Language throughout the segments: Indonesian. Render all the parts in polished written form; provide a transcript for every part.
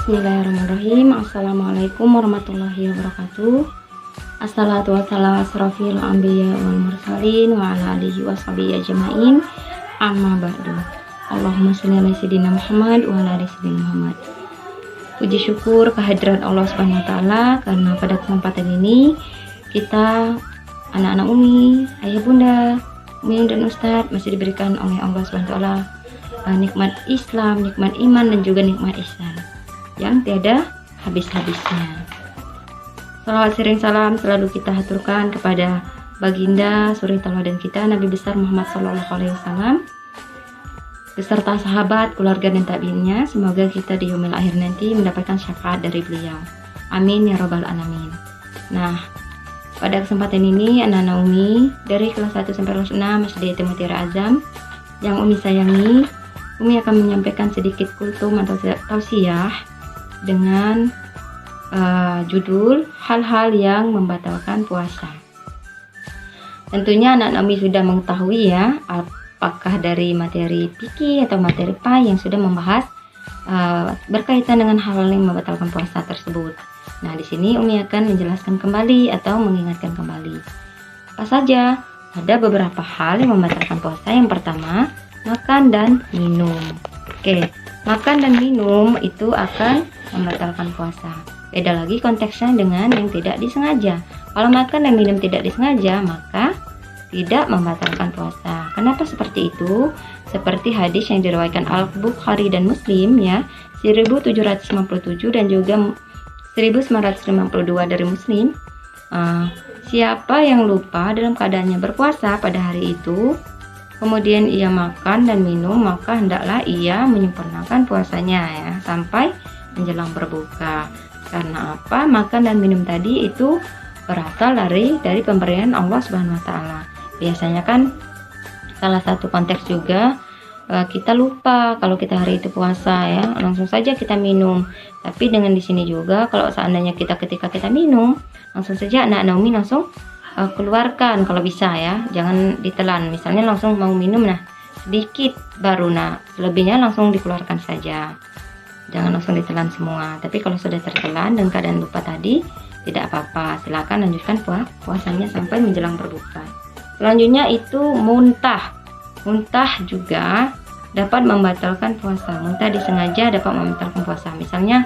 Bismillahirrahmanirrahim. Assalamualaikum warahmatullahi wabarakatuh. Assalatu wassalamu asrofil anbiya wal mursalin wa ala alihi washabihi ajmain. Amma ba'du. Allahumma sholli ala sayyidina Muhammad wa ala ali sayyidina Muhammad. Puji syukur kehadirat Allah Subhanahu wa taala karena pada kesempatan ini kita anak-anak Umi, ayah bunda, Umi dan Ustadz masih diberikan oleh Allah Subhanahu wa taala nikmat Islam, nikmat iman dan juga nikmat ihsan yang tiada habis-habisnya. Salawat sering salam selalu kita haturkan kepada baginda suri tauladan kita Nabi besar Muhammad sallallahu alaihi wasallam beserta sahabat, keluarga dan tabiinnya. Semoga kita di yaumil akhir nanti mendapatkan syafaat dari beliau. Amin ya robbal alamin. Nah, pada kesempatan ini anak-anak Umi dari kelas 1 sampai kelas 6 SD Mutiara Azam yang Umi sayangi, Umi akan menyampaikan sedikit kultum atau tausiah dengan judul hal-hal yang membatalkan puasa. Tentunya anak-anak Umi sudah mengetahui ya, apakah dari materi PIKI atau materi PAI yang sudah membahas berkaitan dengan hal yang membatalkan puasa tersebut. Nah, di sini Umi akan menjelaskan kembali atau mengingatkan kembali. Apa saja? Ada beberapa hal yang membatalkan puasa. Yang pertama, makan dan minum. Oke, makan dan minum itu akan membatalkan puasa. Beda lagi konteksnya dengan yang tidak disengaja. Kalau makan dan minum tidak disengaja, maka tidak membatalkan puasa. Kenapa seperti itu? Seperti hadis yang diriwayatkan Al-Bukhari dan Muslim ya, 1757 dan juga 1952 dari Muslim. Siapa yang lupa dalam keadaannya berpuasa pada hari itu, kemudian ia makan dan minum, maka hendaklah ia menyempurnakan puasanya ya sampai menjelang berbuka. Karena apa? Makan dan minum tadi itu berasal dari pemberian Allah Subhanahu wa taala. Biasanya kan salah satu konteks juga kita lupa kalau kita hari itu puasa ya, langsung saja kita minum. Tapi dengan di sini juga kalau seandainya ketika kita minum, langsung saja anak-anak Umi langsung keluarkan kalau bisa ya, jangan ditelan. Misalnya langsung mau minum, nah sedikit baru, nah selebihnya langsung dikeluarkan saja, jangan langsung ditelan semua. Tapi kalau sudah tertelan dan keadaan lupa tadi, tidak apa-apa, silakan lanjutkan puasanya sampai menjelang berbuka. Selanjutnya itu muntah. Muntah juga dapat membatalkan puasa. Muntah disengaja dapat membatalkan puasa. Misalnya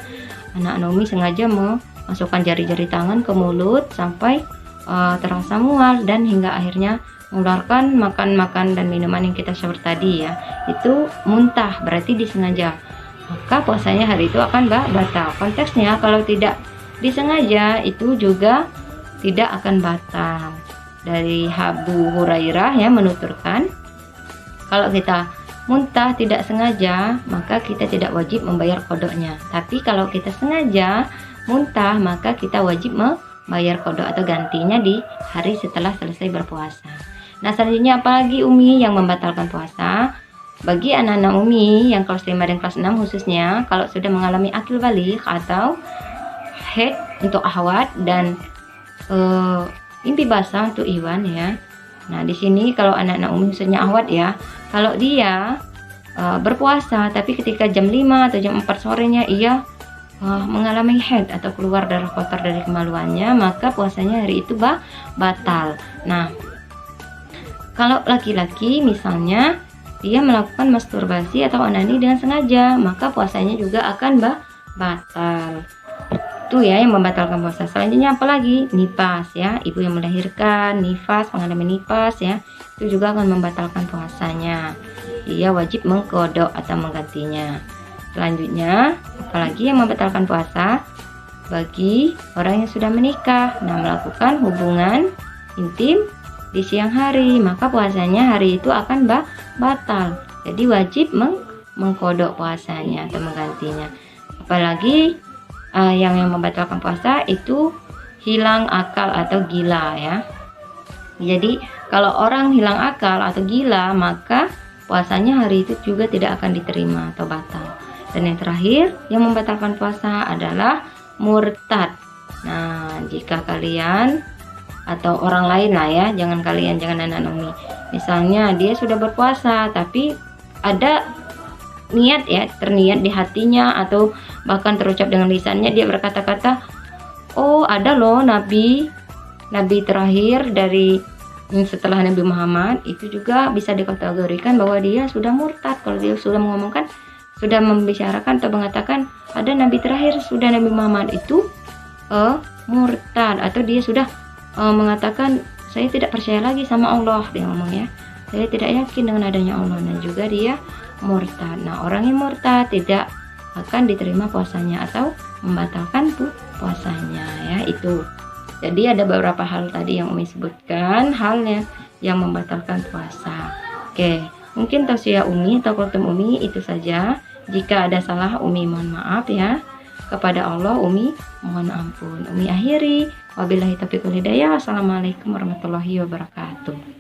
anak Umi sengaja memasukkan jari-jari tangan ke mulut sampai terasa mual dan hingga akhirnya mengeluarkan makan dan minuman yang kita sebut tadi ya, itu muntah, berarti disengaja, maka puasanya hari itu akan batal. Konteksnya kalau tidak disengaja itu juga tidak akan batal. Dari Abu Hurairah ya menuturkan, kalau kita muntah tidak sengaja maka kita tidak wajib membayar kodoknya, tapi kalau kita sengaja muntah maka kita wajib bayar kodok atau gantinya di hari setelah selesai berpuasa. Nah, selanjutnya apalagi Umi yang membatalkan puasa? Bagi anak-anak Umi yang kelas 5 dan kelas 6 khususnya, kalau sudah mengalami akil balik atau haid untuk ahwat dan mimpi basah untuk iwan ya. Nah, di sini kalau anak-anak Umi khususnya ahwat ya, kalau dia berpuasa tapi ketika jam 5 atau jam 4 sorenya ia mengalami haid atau keluar darah kotor dari kemaluannya, maka puasanya hari itu batal. Nah, kalau laki-laki misalnya dia melakukan masturbasi atau onani dengan sengaja, maka puasanya juga akan batal. Itu ya yang membatalkan puasa. Selanjutnya apalagi? Nifas ya, ibu yang melahirkan, nifas, mengalami nifas ya, itu juga akan membatalkan puasanya. Dia wajib mengkodok atau menggantinya. Selanjutnya, apalagi yang membatalkan puasa? Bagi orang yang sudah menikah, nah melakukan hubungan intim di siang hari, maka puasanya hari itu akan batal. Jadi wajib mengkodok puasanya atau menggantinya. Apalagi yang membatalkan puasa itu hilang akal atau gila ya. Jadi kalau orang hilang akal atau gila, maka puasanya hari itu juga tidak akan diterima atau batal. Dan yang terakhir yang membatalkan puasa adalah murtad. Nah, jika kalian atau orang lain lah ya, jangan kalian, jangan anak Umi. Misalnya dia sudah berpuasa tapi ada niat ya, terniat di hatinya atau bahkan terucap dengan lisannya, dia berkata-kata, oh ada loh nabi terakhir dari setelah Nabi Muhammad, itu juga bisa dikategorikan bahwa dia sudah murtad kalau dia sudah sudah membicarakan atau mengatakan ada nabi terakhir sudah Nabi Muhammad, itu murtad, atau dia sudah mengatakan saya tidak percaya lagi sama Allah, dia ngomong ya, saya tidak yakin dengan adanya Allah, dan juga dia murtad. Nah, orang yang murtad tidak akan diterima puasanya atau membatalkan puasanya ya. Itu jadi ada beberapa hal tadi yang Umi sebutkan halnya yang membatalkan puasa. Oke, mungkin tausiah Umi atau kultum Umi itu saja. Jika ada salah Umi mohon maaf ya, kepada Allah Umi mohon ampun. Umi akhiri, wabillahi taufiq wal hidayah. Wassalamualaikum warahmatullahi wabarakatuh.